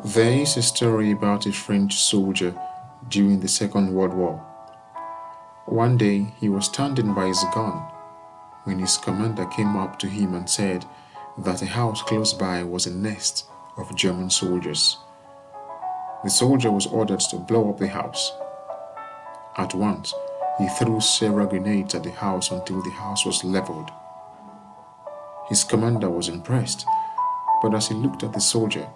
There is a story about a French soldier during the Second World War. One day he was standing by his gun when his commander came up to him and said that a house close by was a nest of German soldiers. The soldier was ordered to blow up the house. At once, he threw several grenades at the house until the house was leveled. His commander was impressed, but as he looked at the soldier,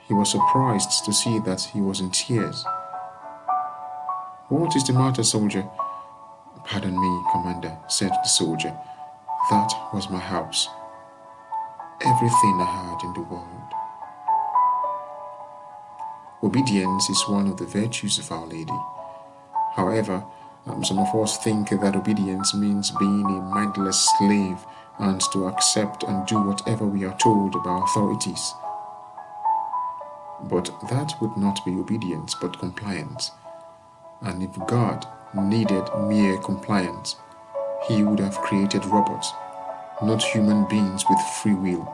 he was surprised to see that he was in tears. "What is the matter, soldier?" "Pardon me, commander," said the soldier. "That was my house. Everything I had in the world." Obedience is one of the virtues of Our Lady. However, some of us think that obedience means being a mindless slave and to accept and do whatever we are told by authorities. But that would not be obedience but compliance. And if God needed mere compliance, He would have created robots, not human beings with free will.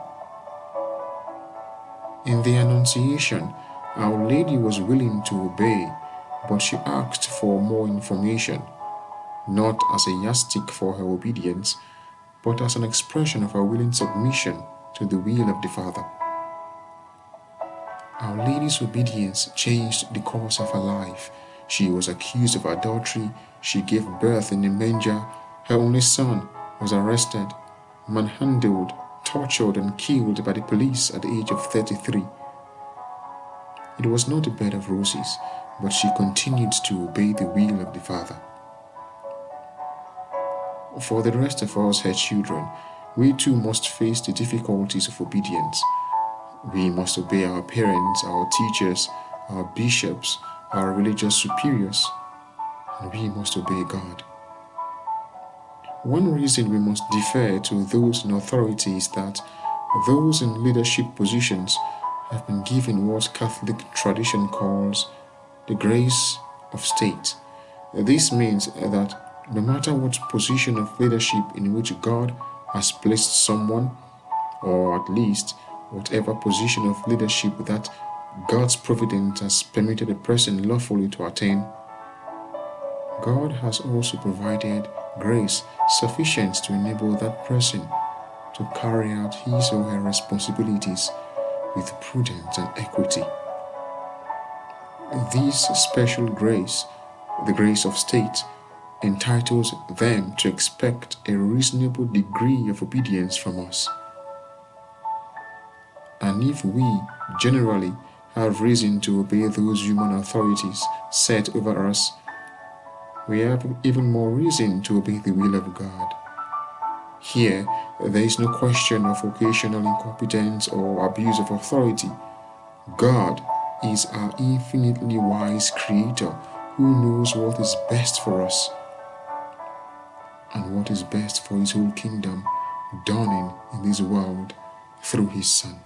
In the Annunciation, Our Lady was willing to obey, but she asked for more information, not as a yardstick for her obedience, but as an expression of her willing submission to the will of the Father. Our Lady's obedience changed the course of her life. She was accused of adultery, she gave birth in a manger, her only son was arrested, manhandled, tortured and killed by the police at the age of 33. It was not a bed of roses, but she continued to obey the will of the Father. For the rest of us, her children, we too must face the difficulties of obedience. We must obey our parents, our teachers, our bishops, our religious superiors, and we must obey God. One reason we must defer to those in authority is that those in leadership positions have been given what Catholic tradition calls the grace of state. This means that no matter what position of leadership in which God has placed someone, or at least whatever position of leadership that God's providence has permitted a person lawfully to attain, God has also provided grace sufficient to enable that person to carry out his or her responsibilities with prudence and equity. This special grace, the grace of state, entitles them to expect a reasonable degree of obedience from us. And if we generally have reason to obey those human authorities set over us, we have even more reason to obey the will of God. Here, there is no question of occasional incompetence or abuse of authority. God is our infinitely wise Creator who knows what is best for us and what is best for His whole kingdom dawning in this world through His Son.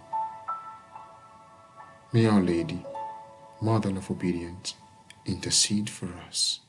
May Our Lady, Mother of Obedience, intercede for us.